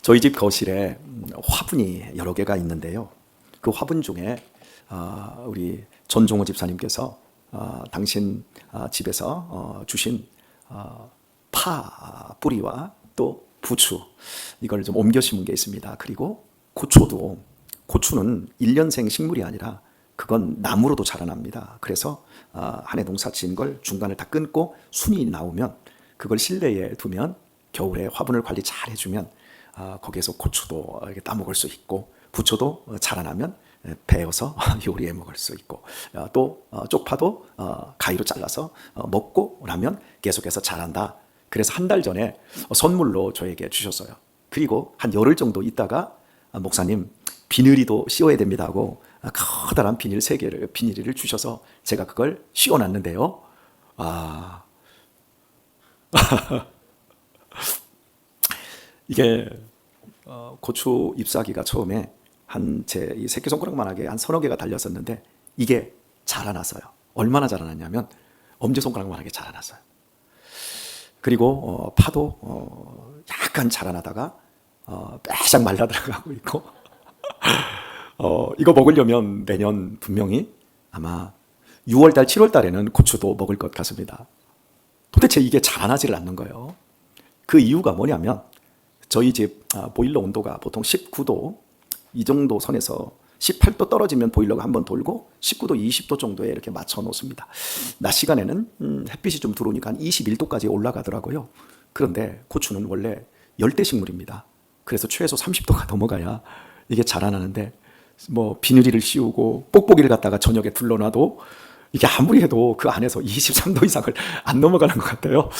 저희 집 거실에 화분이 여러 개가 있는데요. 그 화분 중에 우리 전종호 집사님께서 당신 집에서 주신 파 뿌리와 또 부추, 이걸 좀 옮겨 심은 게 있습니다. 그리고 고추는 1년생 식물이 아니라 그건 나무로도 자라납니다. 그래서 한 해 농사 지은 걸 중간을 다 끊고 순이 나오면 그걸 실내에 두면 겨울에 화분을 관리 잘 해주면 거기에서 고추도 따먹을 수 있고, 부추도 자라나면 베어서 요리해 먹을 수 있고, 또 쪽파도 가위로 잘라서 먹고 나면 계속해서 자란다. 그래서 한 달 전에 선물로 저에게 주셨어요. 그리고 한 열흘 정도 있다가 목사님, 비닐이도 씌워야 됩니다 하고 커다란 비닐 3개를 비닐을 주셔서 제가 그걸 씌워놨는데요. 이게 고추 잎사귀가 처음에 한 제 이 새끼손가락만하게 한 3-4개가 달렸었는데 이게 자라났어요. 얼마나 자라났냐면 엄지손가락만하게 자라났어요. 그리고 파도 약간 자라나다가 빼싹 말라 들어가고 있고 이거 먹으려면 내년 분명히 아마 6월달 7월달에는 고추도 먹을 것 같습니다. 도대체 이게 자라나지를 않는 거예요. 그 이유가 뭐냐면 저희 집 보일러 온도가 보통 19도 이 정도 선에서 18도 떨어지면 보일러가 한번 돌고 19도, 20도 정도에 이렇게 맞춰 놓습니다. 낮 시간에는 햇빛이 좀 들어오니까 한 21도까지 올라가더라고요. 그런데 고추는 원래 열대 식물입니다. 그래서 최소 30도가 넘어가야 이게 자라나는데 뭐 비닐을 씌우고 뽁뽁이를 갖다가 저녁에 둘러놔도 이게 아무리 해도 그 안에서 23도 이상을 안 넘어가는 것 같아요.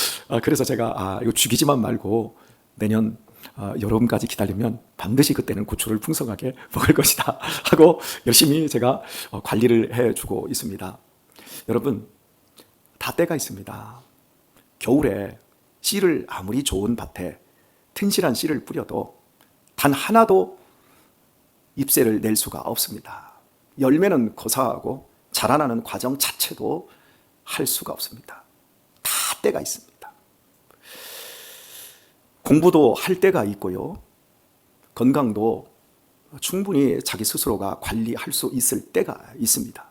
그래서 제가 이거 죽이지만 말고 내년 여름까지 기다리면 반드시 그때는 고추를 풍성하게 먹을 것이다 하고 열심히 제가 관리를 해주고 있습니다. 여러분, 다 때가 있습니다. 겨울에 씨를 아무리 좋은 밭에 튼실한 씨를 뿌려도 단 하나도 잎새를 낼 수가 없습니다. 열매는 고사하고 자라나는 과정 자체도 할 수가 없습니다. 다 때가 있습니다. 공부도 할 때가 있고요. 건강도 충분히 자기 스스로가 관리할 수 있을 때가 있습니다.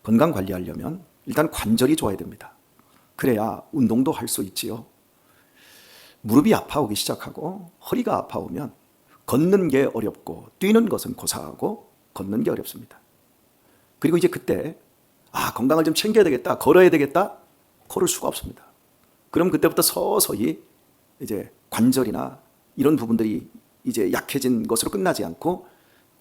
건강 관리하려면 일단 관절이 좋아야 됩니다. 그래야 운동도 할 수 있지요. 무릎이 아파오기 시작하고 허리가 아파오면 걷는 게 어렵고 뛰는 것은 고사하고 걷는 게 어렵습니다. 그리고 이제 그때 건강을 좀 챙겨야 되겠다, 걸어야 되겠다, 걸을 수가 없습니다. 그럼 그때부터 서서히 이제 관절이나 이런 부분들이 이제 약해진 것으로 끝나지 않고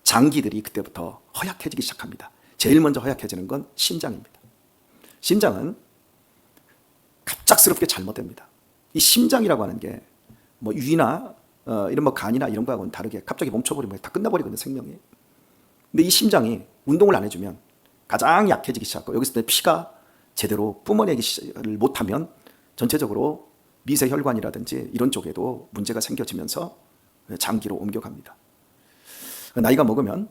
장기들이 그때부터 허약해지기 시작합니다. 제일 먼저 허약해지는 건 심장입니다. 심장은 갑작스럽게 잘못됩니다. 이 심장이라고 하는 게 뭐 위나 이런 뭐 간이나 이런 거하고는 다르게 갑자기 멈춰버리면 다 끝나버리거든요, 생명이. 근데 이 심장이 운동을 안 해주면 가장 약해지기 시작하고 여기서 피가 제대로 뿜어내기를 못하면 전체적으로 미세혈관이라든지 이런 쪽에도 문제가 생겨지면서 장기로 옮겨갑니다. 나이가 먹으면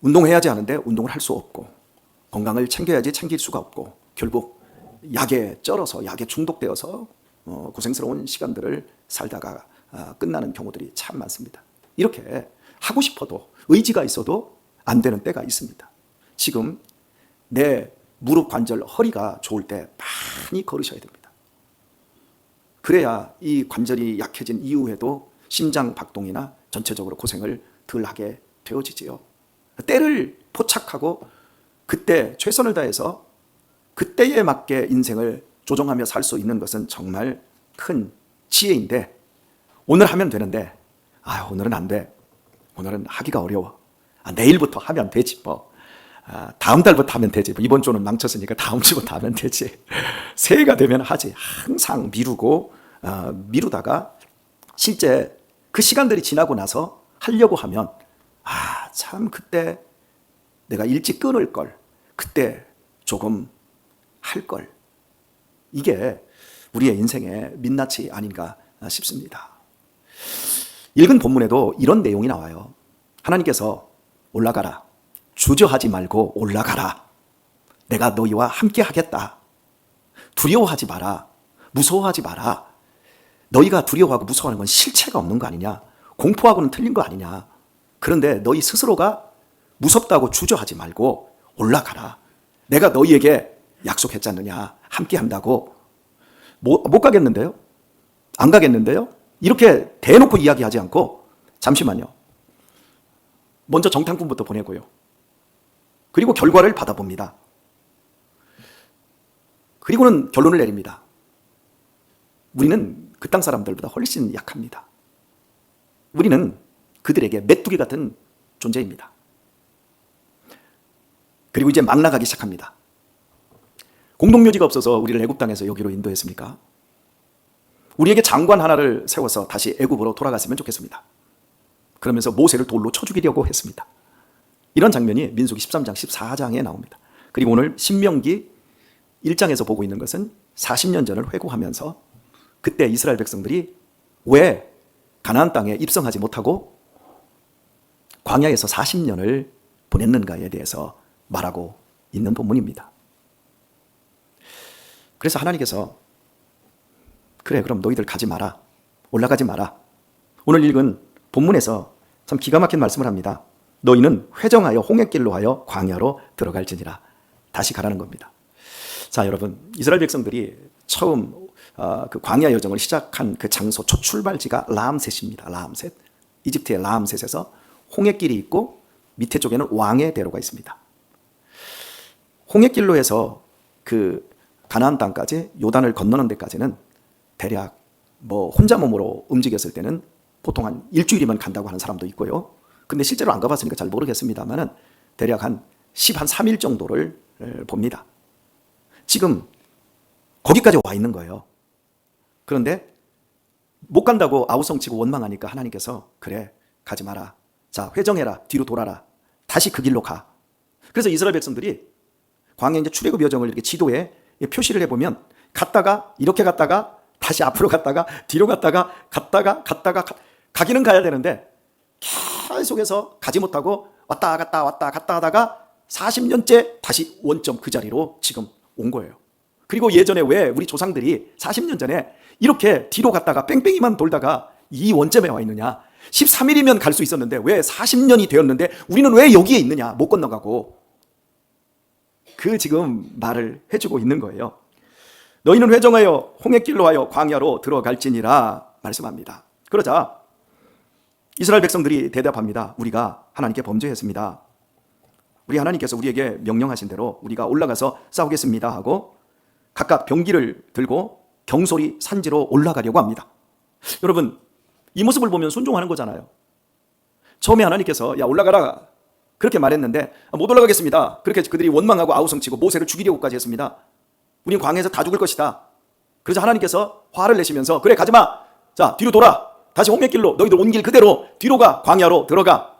운동해야지 하는데 운동을 할 수 없고 건강을 챙겨야지 챙길 수가 없고 결국 약에 쩔어서 약에 중독되어서 고생스러운 시간들을 살다가 끝나는 경우들이 참 많습니다. 이렇게 하고 싶어도 의지가 있어도 안 되는 때가 있습니다. 지금 내 무릎 관절, 허리가 좋을 때 많이 걸으셔야 됩니다. 그래야 이 관절이 약해진 이후에도 심장 박동이나 전체적으로 고생을 덜 하게 되어지지요. 때를 포착하고 그때 최선을 다해서 그때에 맞게 인생을 조정하며 살 수 있는 것은 정말 큰 지혜인데, 오늘 하면 되는데 오늘은 안 돼, 오늘은 하기가 어려워, 내일부터 하면 되지, 다음 달부터 하면 되지, 이번 주는 망쳤으니까 다음 주부터 하면 되지, 새해가 되면 하지. 항상 미루다가 실제 그 시간들이 지나고 나서 하려고 하면 참 그때 내가 일찍 끊을 걸, 그때 조금 할 걸. 이게 우리의 인생의 민낯이 아닌가 싶습니다. 읽은 본문에도 이런 내용이 나와요. 하나님께서 올라가라, 주저하지 말고 올라가라, 내가 너희와 함께 하겠다, 두려워하지 마라, 무서워하지 마라, 너희가 두려워하고 무서워하는 건 실체가 없는 거 아니냐? 공포하고는 틀린 거 아니냐? 그런데 너희 스스로가 무섭다고 주저하지 말고 올라가라. 내가 너희에게 약속했지 않느냐? 함께 한다고. 못 가겠는데요? 안 가겠는데요? 이렇게 대놓고 이야기하지 않고 잠시만요. 먼저 정탐꾼부터 보내고요. 그리고 결과를 받아봅니다. 그리고는 결론을 내립니다. 우리는 그 땅 사람들보다 훨씬 약합니다. 우리는 그들에게 메뚜기 같은 존재입니다. 그리고 이제 막 나가기 시작합니다. 공동묘지가 없어서 우리를 애굽 땅에서 여기로 인도했습니까? 우리에게 장관 하나를 세워서 다시 애굽으로 돌아갔으면 좋겠습니다. 그러면서 모세를 돌로 쳐 죽이려고 했습니다. 이런 장면이 민수기 13장, 14장에 나옵니다. 그리고 오늘 신명기 1장에서 보고 있는 것은 40년 전을 회고하면서 그때 이스라엘 백성들이 왜 가나안 땅에 입성하지 못하고 광야에서 40년을 보냈는가에 대해서 말하고 있는 본문입니다. 그래서 하나님께서 그래, 그럼 너희들 가지 마라. 올라가지 마라. 오늘 읽은 본문에서 참 기가 막힌 말씀을 합니다. 너희는 회정하여 홍해길로 하여 광야로 들어갈지니라. 다시 가라는 겁니다. 자, 여러분, 이스라엘 백성들이 처음 그 광야 여정을 시작한 그 장소 첫 출발지가 라암셋입니다. 라암셋. 이집트의 라암셋에서 홍해길이 있고 밑에 쪽에는 왕의 대로가 있습니다. 홍해길로 해서 그 가나안 땅까지 요단을 건너는 데까지는 대략 혼자 몸으로 움직였을 때는 보통 한 일주일이면 간다고 하는 사람도 있고요. 근데 실제로 안 가봤으니까 잘 모르겠습니다만은 대략 한 3일 정도를 봅니다. 지금 거기까지 와 있는 거예요. 그런데 못 간다고 아우성치고 원망하니까 하나님께서 그래, 가지 마라. 자, 회정해라. 뒤로 돌아라. 다시 그 길로 가. 그래서 이스라엘 백성들이 광야 이제 출애굽 여정을 이렇게 지도에 표시를 해보면 갔다가 이렇게 갔다가 다시 앞으로 갔다가 뒤로 갔다가 가기는 가야 되는데 계속해서 가지 못하고 왔다 갔다 하다가 40년째 다시 원점 그 자리로 지금 온 거예요. 그리고 예전에 왜 우리 조상들이 40년 전에 이렇게 뒤로 갔다가 뺑뺑이만 돌다가 이 원점에 와 있느냐? 13일이면 갈 수 있었는데 왜 40년이 되었는데 우리는 왜 여기에 있느냐? 못 건너가고. 그 지금 말을 해주고 있는 거예요. 너희는 회정하여 홍해길로 하여 광야로 들어갈지니라 말씀합니다. 그러자 이스라엘 백성들이 대답합니다. 우리가 하나님께 범죄했습니다. 우리 하나님께서 우리에게 명령하신 대로 우리가 올라가서 싸우겠습니다 하고 각각 병기를 들고 경솔히 산지로 올라가려고 합니다. 여러분, 이 모습을 보면 순종하는 거잖아요. 처음에 하나님께서 야 올라가라 그렇게 말했는데 못 올라가겠습니다. 그렇게 그들이 원망하고 아우성치고 모세를 죽이려고까지 했습니다. 우린 광야에서 다 죽을 것이다. 그래서 하나님께서 화를 내시면서 그래 가지마. 자 뒤로 돌아. 다시 홍해길로 너희들 온 길 그대로 뒤로 가. 광야로 들어가.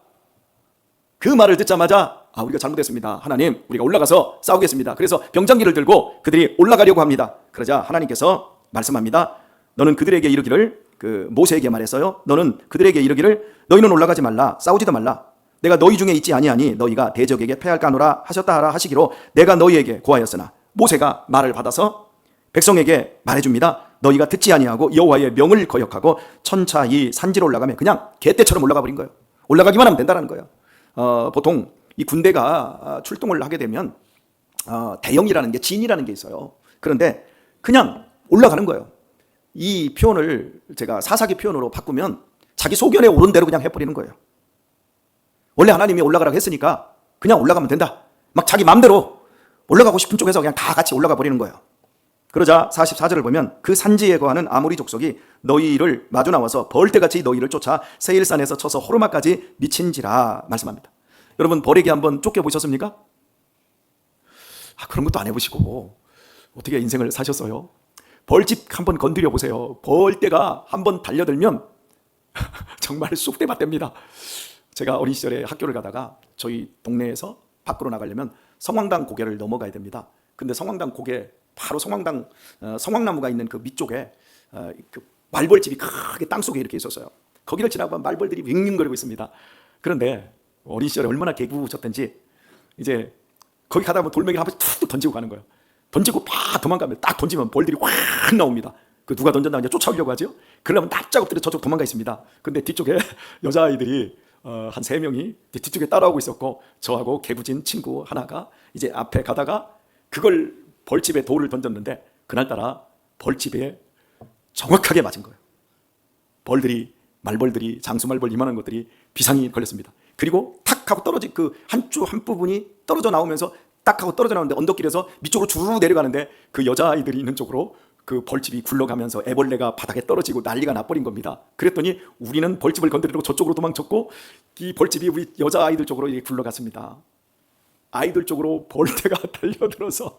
그 말을 듣자마자 우리가 잘못했습니다. 하나님 우리가 올라가서 싸우겠습니다. 그래서 병장기를 들고 그들이 올라가려고 합니다. 그러자 하나님께서 말씀합니다. 너는 그들에게 이르기를 모세에게 말했어요. 너는 그들에게 이르기를 너희는 올라가지 말라. 싸우지도 말라. 내가 너희 중에 있지 아니하니 너희가 대적에게 패할까노라 하셨다 하라 하시기로 내가 너희에게 고하였으나 모세가 말을 받아서 백성에게 말해줍니다. 너희가 듣지 아니하고 여호와의 명을 거역하고 천천히 산지로 올라가면 그냥 개떼처럼 올라가 버린 거예요. 올라가기만 하면 된다는 거예요. 보통 이 군대가 출동을 하게 되면 대형이라는 게 진이라는 게 있어요. 그런데 그냥 올라가는 거예요. 이 표현을 제가 사사기 표현으로 바꾸면 자기 소견에 오른 대로 그냥 해버리는 거예요. 원래 하나님이 올라가라고 했으니까 그냥 올라가면 된다. 막 자기 마음대로 올라가고 싶은 쪽에서 그냥 다 같이 올라가 버리는 거예요. 그러자 44절을 보면 그 산지에 거하는 아모리 족속이 너희를 마주 나와서 벌떼같이 너희를 쫓아 세일산에서 쳐서 호르마까지 미친지라 말씀합니다. 여러분 벌에게 한번 쫓겨보셨습니까? 그런 것도 안 해보시고 어떻게 인생을 사셨어요? 벌집 한번 건드려 보세요. 벌떼가 한번 달려들면 정말 쑥대밭됩니다. 제가 어린 시절에 학교를 가다가 저희 동네에서 밖으로 나가려면 성황당 고개를 넘어가야 됩니다. 근데 성황당 고개 바로 성황나무가 있는 그 밑쪽에 그 말벌집이 크게 땅속에 이렇게 있었어요. 거기를 지나가면 말벌들이 윙윙거리고 있습니다. 그런데 어린 시절에 얼마나 개구셨던지 이제 거기 가다 보면 돌멩이를 한 번씩 툭 던지고 가는 거예요. 던지고 팍 도망가면 딱 던지면 벌들이 확 나옵니다. 그 누가 던졌나 이제 쫓아오려고 하죠. 그러면 납작 엎드려 저쪽 도망가 있습니다. 근데 뒤쪽에 여자아이들이 한 3명이 뒤쪽에 따라오고 있었고, 저하고 개구진 친구 하나가 이제 앞에 가다가 그걸 벌집에 돌을 던졌는데, 그날따라 벌집에 정확하게 맞은 거예요. 말벌들이, 장수말벌 이만한 것들이 비상이 걸렸습니다. 그리고 탁 하고 떨어진 그 한쪽 한 부분이 떨어져 나오면서 딱 하고 떨어져 나오는데, 언덕길에서 밑쪽으로 주르르 내려가는데 그 여자아이들이 있는 쪽으로 그 벌집이 굴러가면서 애벌레가 바닥에 떨어지고 난리가 나버린 겁니다. 그랬더니 우리는 벌집을 건드리려고 저쪽으로 도망쳤고, 이 벌집이 우리 여자아이들 쪽으로 굴러갔습니다. 아이들 쪽으로 벌떼가 달려들어서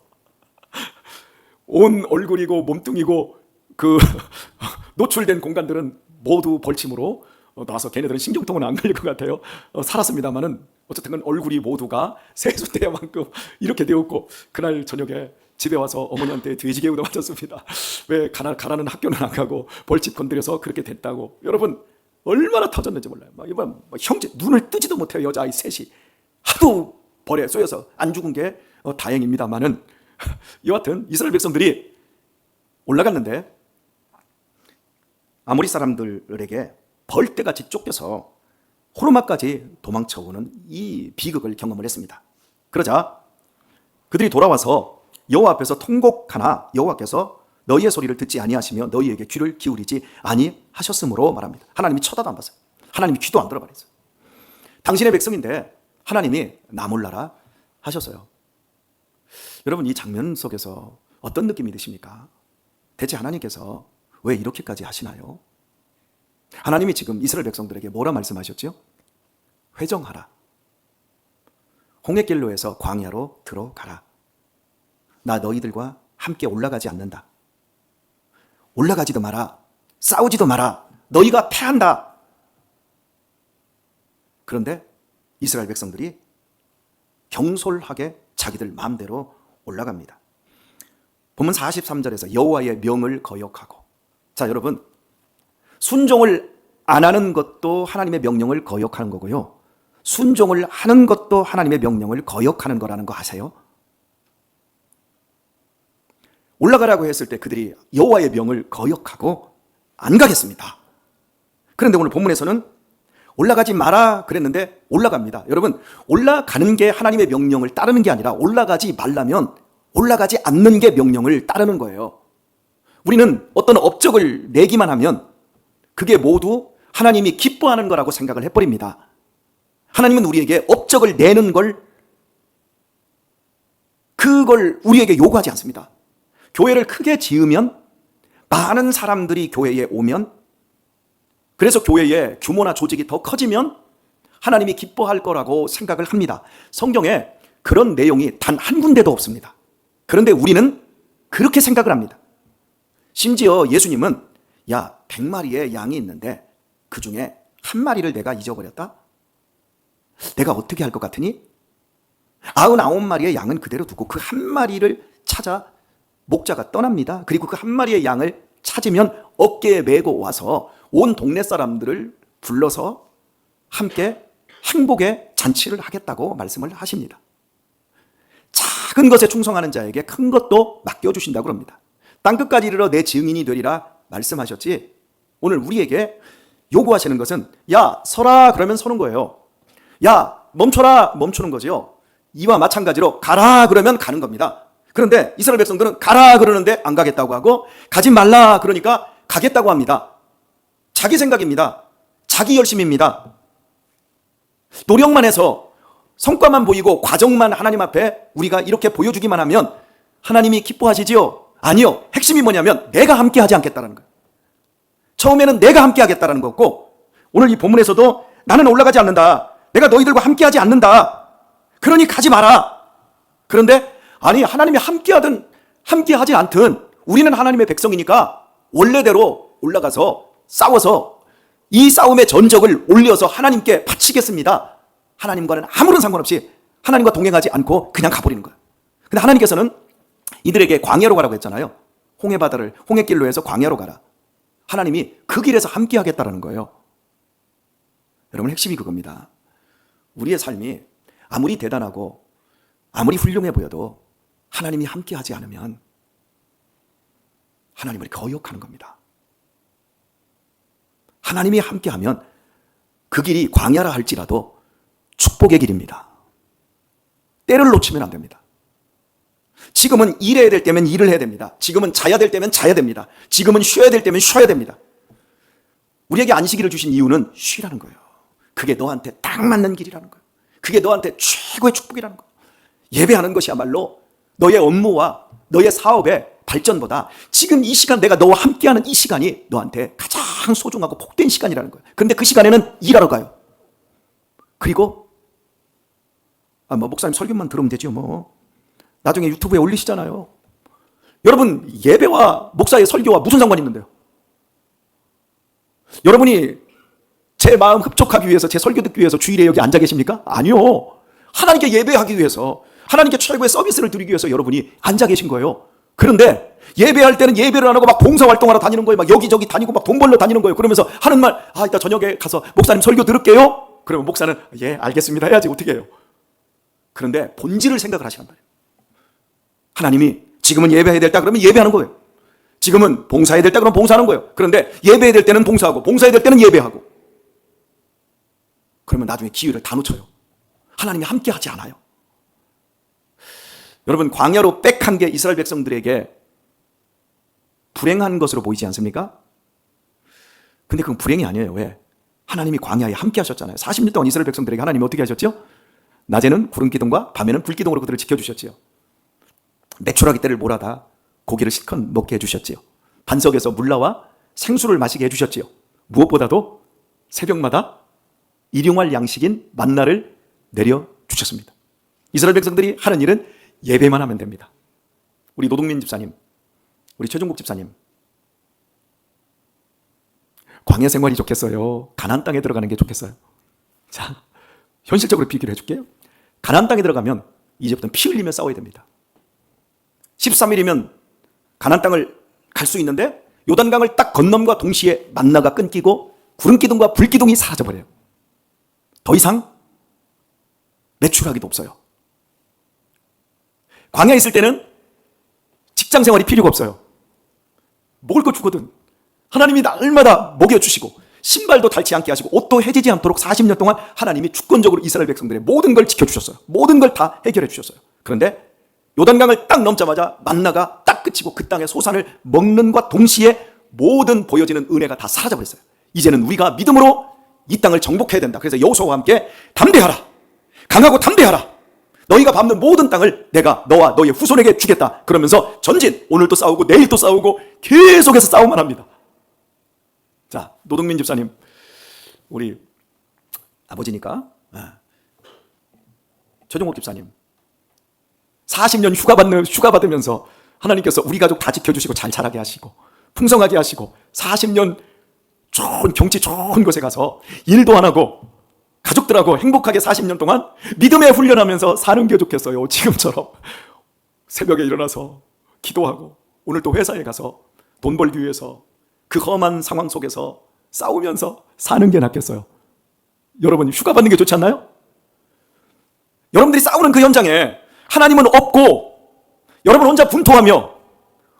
온 얼굴이고 몸뚱이고 그 노출된 공간들은 모두 벌침으로 나와서, 걔네들은 신경통은 안 걸릴 것 같아요. 살았습니다만은 어쨌든 얼굴이 모두가 세숫대야만큼 이렇게 되었고, 그날 저녁에 집에 와서 어머니한테 돼지개우도 맞았습니다. 왜 가라는 학교는 안 가고 벌집 건드려서 그렇게 됐다고. 여러분 얼마나 터졌는지 몰라요. 이번 형제 눈을 뜨지도 못해요. 여자아이 셋이 하도 벌에 쏘여서 안 죽은 게 다행입니다만은 여하튼 이스라엘 백성들이 올라갔는데 아모리 사람들에게 벌떼같이 쫓겨서 호르마까지 도망쳐오는 이 비극을 경험을 했습니다. 그러자 그들이 돌아와서 여호와 앞에서 통곡하나 여호와께서 너희의 소리를 듣지 아니하시며 너희에게 귀를 기울이지 아니하셨으므로 말합니다. 하나님이 쳐다도 안 봤어요. 하나님이 귀도 안 들어버렸어요. 당신의 백성인데 하나님이 나 몰라라 하셨어요. 여러분, 이 장면 속에서 어떤 느낌이 드십니까? 대체 하나님께서 왜 이렇게까지 하시나요? 하나님이 지금 이스라엘 백성들에게 뭐라 말씀하셨죠? 회정하라. 홍해길로에서 광야로 들어가라. 나 너희들과 함께 올라가지 않는다. 올라가지도 마라. 싸우지도 마라. 너희가 패한다. 그런데 이스라엘 백성들이 경솔하게 자기들 마음대로 올라갑니다. 본문 43절에서 여호와의 명을 거역하고. 자, 여러분, 순종을 안 하는 것도 하나님의 명령을 거역하는 거고요, 순종을 하는 것도 하나님의 명령을 거역하는 거라는 거 아세요? 올라가라고 했을 때 그들이 여호와의 명을 거역하고 안 가겠습니다. 그런데 오늘 본문에서는 올라가지 마라 그랬는데 올라갑니다. 여러분, 올라가는 게 하나님의 명령을 따르는 게 아니라 올라가지 말라면 올라가지 않는 게 명령을 따르는 거예요. 우리는 어떤 업적을 내기만 하면 그게 모두 하나님이 기뻐하는 거라고 생각을 해버립니다. 하나님은 우리에게 업적을 내는 그걸 우리에게 요구하지 않습니다. 교회를 크게 지으면, 많은 사람들이 교회에 오면, 그래서 교회의 규모나 조직이 더 커지면 하나님이 기뻐할 거라고 생각을 합니다. 성경에 그런 내용이 단 한 군데도 없습니다. 그런데 우리는 그렇게 생각을 합니다. 심지어 예수님은 100마리의 양이 있는데 그 중에 한 마리를 내가 잊어버렸다? 내가 어떻게 할 것 같으니? 99마리의 양은 그대로 두고 그 한 마리를 찾아 목자가 떠납니다. 그리고 그 한 마리의 양을 찾으면 어깨에 메고 와서 온 동네 사람들을 불러서 함께 행복의 잔치를 하겠다고 말씀을 하십니다. 작은 것에 충성하는 자에게 큰 것도 맡겨주신다고 합니다. 땅끝까지 이르러 내 증인이 되리라 말씀하셨지, 오늘 우리에게 요구하시는 것은 서라 그러면 서는 거예요. 멈춰라 멈추는 거죠. 이와 마찬가지로 가라 그러면 가는 겁니다. 그런데 이스라엘 백성들은 가라 그러는데 안 가겠다고 하고, 가지 말라 그러니까 가겠다고 합니다. 자기 생각입니다. 자기 열심입니다. 노력만 해서 성과만 보이고 과정만 하나님 앞에 우리가 이렇게 보여주기만 하면 하나님이 기뻐하시지요? 아니요. 핵심이 뭐냐면 내가 함께 하지 않겠다는 거예요. 처음에는 내가 함께 하겠다는 거고, 오늘 이 본문에서도 나는 올라가지 않는다. 내가 너희들과 함께 하지 않는다. 그러니 가지 마라. 그런데 아니, 하나님이 함께하든 함께하지 않든 우리는 하나님의 백성이니까 원래대로 올라가서 싸워서 이 싸움의 전적을 올려서 하나님께 바치겠습니다. 하나님과는 아무런 상관없이 하나님과 동행하지 않고 그냥 가버리는 거예요. 근데 하나님께서는 이들에게 광야로 가라고 했잖아요. 홍해길로 해서 광야로 가라. 하나님이 그 길에서 함께 하겠다라는 거예요. 여러분, 핵심이 그겁니다. 우리의 삶이 아무리 대단하고 아무리 훌륭해 보여도 하나님이 함께 하지 않으면 하나님을 거역하는 겁니다. 하나님이 함께하면 그 길이 광야라 할지라도 축복의 길입니다. 때를 놓치면 안 됩니다. 지금은 일해야 될 때면 일을 해야 됩니다. 지금은 자야 될 때면 자야 됩니다. 지금은 쉬어야 될 때면 쉬어야 됩니다. 우리에게 안식일을 주신 이유는 쉬라는 거예요. 그게 너한테 딱 맞는 길이라는 거예요. 그게 너한테 최고의 축복이라는 거예요. 예배하는 것이야말로 너의 업무와 너의 사업의 발전보다 지금 이 시간, 내가 너와 함께하는 이 시간이 너한테 가장 소중하고 복된 시간이라는 거예요. 그런데 그 시간에는 일하러 가요. 그리고 목사님 설교만 들으면 되죠 뭐. 나중에 유튜브에 올리시잖아요. 여러분, 예배와 목사의 설교와 무슨 상관이 있는데요? 여러분이 제 마음 흡족하기 위해서, 제 설교 듣기 위해서 주일에 여기 앉아 계십니까? 아니요. 하나님께 예배하기 위해서, 하나님께 최고의 서비스를 드리기 위해서 여러분이 앉아 계신 거예요. 그런데 예배할 때는 예배를 안 하고 막 봉사활동하러 다니는 거예요. 막 여기저기 다니고 막 돈 벌러 다니는 거예요. 그러면서 하는 말, 이따 저녁에 가서 목사님 설교 들을게요. 그러면 목사는 예, 알겠습니다 해야지 어떻게 해요. 그런데 본질을 생각을 하시란 말이에요. 하나님이 지금은 예배해야 될 때 그러면 예배하는 거예요. 지금은 봉사해야 될 때 그러면 봉사하는 거예요. 그런데 예배해야 될 때는 봉사하고 봉사해야 될 때는 예배하고, 그러면 나중에 기회를 다 놓쳐요. 하나님이 함께 하지 않아요. 여러분, 광야로 빽한 게 이스라엘 백성들에게 불행한 것으로 보이지 않습니까? 근데 그건 불행이 아니에요. 왜? 하나님이 광야에 함께 하셨잖아요. 40년 동안 이스라엘 백성들에게 하나님이 어떻게 하셨죠? 낮에는 구름 기둥과 밤에는 불 기둥으로 그들을 지켜주셨지요. 메추라기 떼를 몰아다 고기를 실컷 먹게 해주셨지요. 반석에서 물 나와 생수를 마시게 해주셨지요. 무엇보다도 새벽마다 일용할 양식인 만나를 내려주셨습니다. 이스라엘 백성들이 하는 일은 예배만 하면 됩니다. 우리 노동민 집사님, 우리 최종국 집사님, 광야 생활이 좋겠어요? 가나안 땅에 들어가는 게 좋겠어요? 자, 현실적으로 비교를 해줄게요. 가나안 땅에 들어가면 이제부터는 피 흘리며 싸워야 됩니다. 13일이면 가나안 땅을 갈 수 있는데 요단강을 딱 건nom과 동시에 만나가 끊기고 구름기둥과 불기둥이 사라져버려요. 더 이상 매출하기도 없어요. 광야에 있을 때는 직장 생활이 필요가 없어요. 먹을 거 주거든. 하나님이 날마다 먹여주시고 신발도 닳지 않게 하시고 옷도 해지지 않도록 40년 동안 하나님이 주권적으로 이스라엘 백성들의 모든 걸 지켜주셨어요. 모든 걸 다 해결해 주셨어요. 그런데 요단강을 딱 넘자마자 만나가 딱 그치고 그 땅의 소산을 먹는과 동시에 모든 보여지는 은혜가 다 사라져버렸어요. 이제는 우리가 믿음으로 이 땅을 정복해야 된다. 그래서 여호수아와 함께 담대하라, 강하고 담대하라, 너희가 밟는 모든 땅을 내가 너와 너의 후손에게 주겠다. 그러면서 전진, 오늘도 싸우고 내일도 싸우고 계속해서 싸움만 합니다. 자, 노동민 집사님, 우리 아버지니까 최종옥 집사님 40년 휴가 받으면서 하나님께서 우리 가족 다 지켜주시고 잘 자라게 하시고 풍성하게 하시고 40년 좋은 경치 좋은 곳에 가서 일도 안 하고 가족들하고 행복하게 40년 동안 믿음의 훈련하면서 사는 게 좋겠어요? 지금처럼 새벽에 일어나서 기도하고 오늘 또 회사에 가서 돈 벌기 위해서 그 험한 상황 속에서 싸우면서 사는 게 낫겠어요? 여러분, 휴가 받는 게 좋지 않나요? 여러분들이 싸우는 그 현장에 하나님은 없고 여러분 혼자 분토하며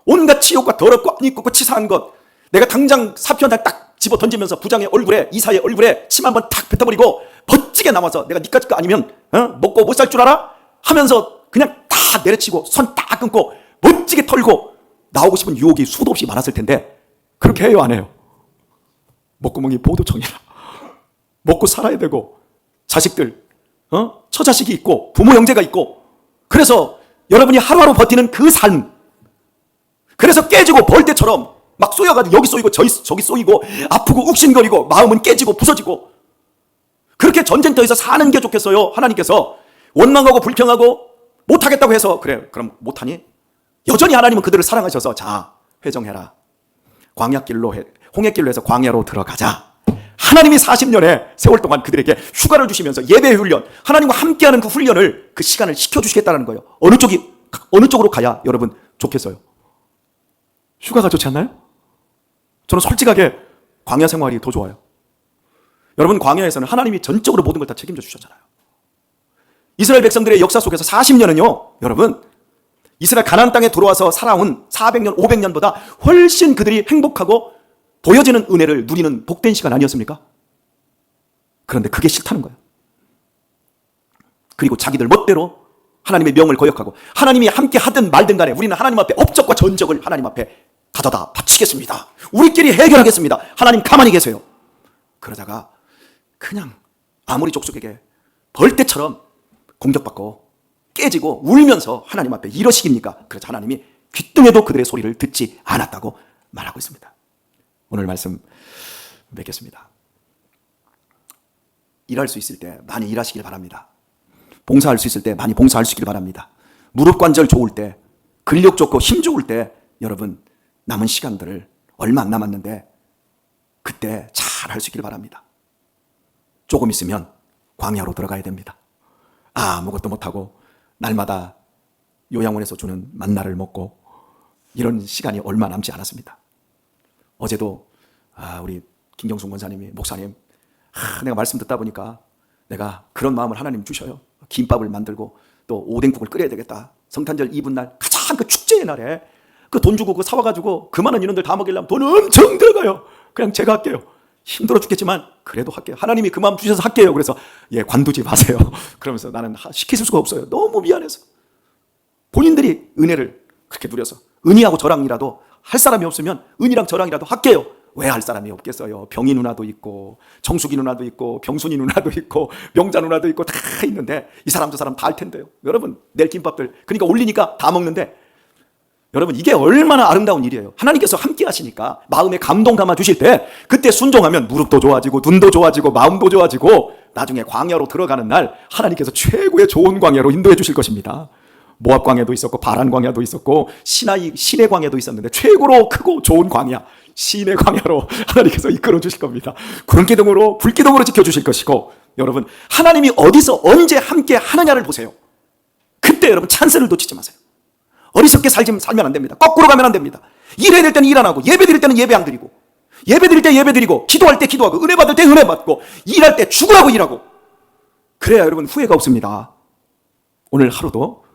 온갖 치욕과 더럽고 안 입고 치사한 것, 내가 당장 사표 한 딱 집어 던지면서 부장의 얼굴에, 이사의 얼굴에 침 한번 탁 뱉어버리고 멋지게 나와서 내가 니까짓 거 아니면 먹고 못 살 줄 알아? 하면서 그냥 다 내려치고 손 딱 끊고 멋지게 털고 나오고 싶은 유혹이 수도 없이 많았을 텐데 그렇게 해요, 안 해요? 목구멍이 보도청이라 먹고 살아야 되고 자식들 처자식이 있고 부모 형제가 있고, 그래서 여러분이 하루하루 버티는 그 삶, 그래서 깨지고 벌떼처럼 막 쏘여가지고 여기 쏘이고 저기 쏘이고 아프고 욱신거리고 마음은 깨지고 부서지고 그렇게 전쟁터에서 사는 게 좋겠어요? 하나님께서 원망하고 불평하고 못하겠다고 해서 그래 그럼 못하니? 여전히 하나님은 그들을 사랑하셔서 자, 회정해라, 광야길로 홍해길로 해서 광야로 들어가자. 하나님이 40년의 세월 동안 그들에게 휴가를 주시면서 예배 훈련, 하나님과 함께하는 그 훈련을, 그 시간을 시켜주시겠다는 거예요. 어느 쪽으로 가야 여러분 좋겠어요? 휴가가 좋지 않나요? 저는 솔직하게 광야 생활이 더 좋아요. 여러분, 광야에서는 하나님이 전적으로 모든 걸 다 책임져 주셨잖아요. 이스라엘 백성들의 역사 속에서 40년은요, 여러분, 이스라엘 가나안 땅에 들어와서 살아온 400년, 500년보다 훨씬 그들이 행복하고 보여지는 은혜를 누리는 복된 시간 아니었습니까? 그런데 그게 싫다는 거예요. 그리고 자기들 멋대로 하나님의 명을 거역하고, 하나님이 함께 하든 말든 간에 우리는 하나님 앞에 업적과 전적을 하나님 앞에 가져다 바치겠습니다. 우리끼리 해결하겠습니다. 하나님 가만히 계세요. 그러다가 그냥 아모리 족속에게 벌떼처럼 공격받고 깨지고 울면서 하나님 앞에 이러시깁니까? 그래서 하나님이 귀뚱해도 그들의 소리를 듣지 않았다고 말하고 있습니다. 오늘 말씀 맺겠습니다. 일할 수 있을 때 많이 일하시길 바랍니다. 봉사할 수 있을 때 많이 봉사하시길 바랍니다. 무릎 관절 좋을 때, 근력 좋고 힘 좋을 때 여러분 남은 시간들을 얼마 안 남았는데 그때 잘 할 수 있길 바랍니다. 조금 있으면 광야로 들어가야 됩니다. 아무것도 못하고 날마다 요양원에서 주는 만나를 먹고 이런 시간이 얼마 남지 않았습니다. 어제도 우리 김경숙 원사님이, 목사님, 내가 말씀 듣다 보니까 내가 그런 마음을 하나님 주셔요. 김밥을 만들고 또 오뎅국을 끓여야 되겠다. 성탄절 이브날 가장 그 축제의 날에 그 돈 주고 그 사와가지고 그 많은 인원들 다 먹이려면 돈 엄청 들어가요. 그냥 제가 할게요. 힘들어 죽겠지만 그래도 할게요. 하나님이 그 마음 주셔서 할게요. 그래서 관두지 마세요. 그러면서 나는 시킬 수가 없어요. 너무 미안해서. 본인들이 은혜를 그렇게 누려서 은희하고 저랑이라도 할 사람이 없으면 은희랑 저랑이라도 할게요. 왜 할 사람이 없겠어요? 병이 누나도 있고 정숙이 누나도 있고 병순이 누나도 있고 명자 누나도 있고 다 있는데 이 사람 저 사람 다 할 텐데요. 여러분 내일 김밥들 그러니까 올리니까 다 먹는데 여러분 이게 얼마나 아름다운 일이에요. 하나님께서 함께 하시니까 마음에 감동 담아 주실 때 그때 순종하면 무릎도 좋아지고 눈도 좋아지고 마음도 좋아지고 나중에 광야로 들어가는 날 하나님께서 최고의 좋은 광야로 인도해 주실 것입니다. 모압 광야도 있었고 바란 광야도 있었고 시내 광야도 있었는데 최고로 크고 좋은 광야 시내 광야로 하나님께서 이끌어 주실 겁니다. 구름기둥으로 불기둥으로 지켜주실 것이고 여러분 하나님이 어디서 언제 함께 하느냐를 보세요. 그때 여러분 찬스를 놓치지 마세요. 어리석게 살면 안 됩니다. 거꾸로 가면 안 됩니다. 일해야 될 때는 일 안 하고 예배 드릴 때는 예배 안 드리고 예배 드릴 때 예배 드리고 기도할 때 기도하고 은혜 받을 때 은혜 받고 일할 때 죽으라고 일하고 그래야 여러분 후회가 없습니다. 오늘 하루도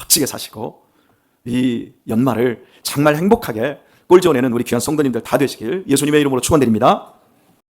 멋지게 사시고 이 연말을 정말 행복하게 꼴 좋은 애는 우리 귀한 성도님들 다 되시길 예수님의 이름으로 축원드립니다.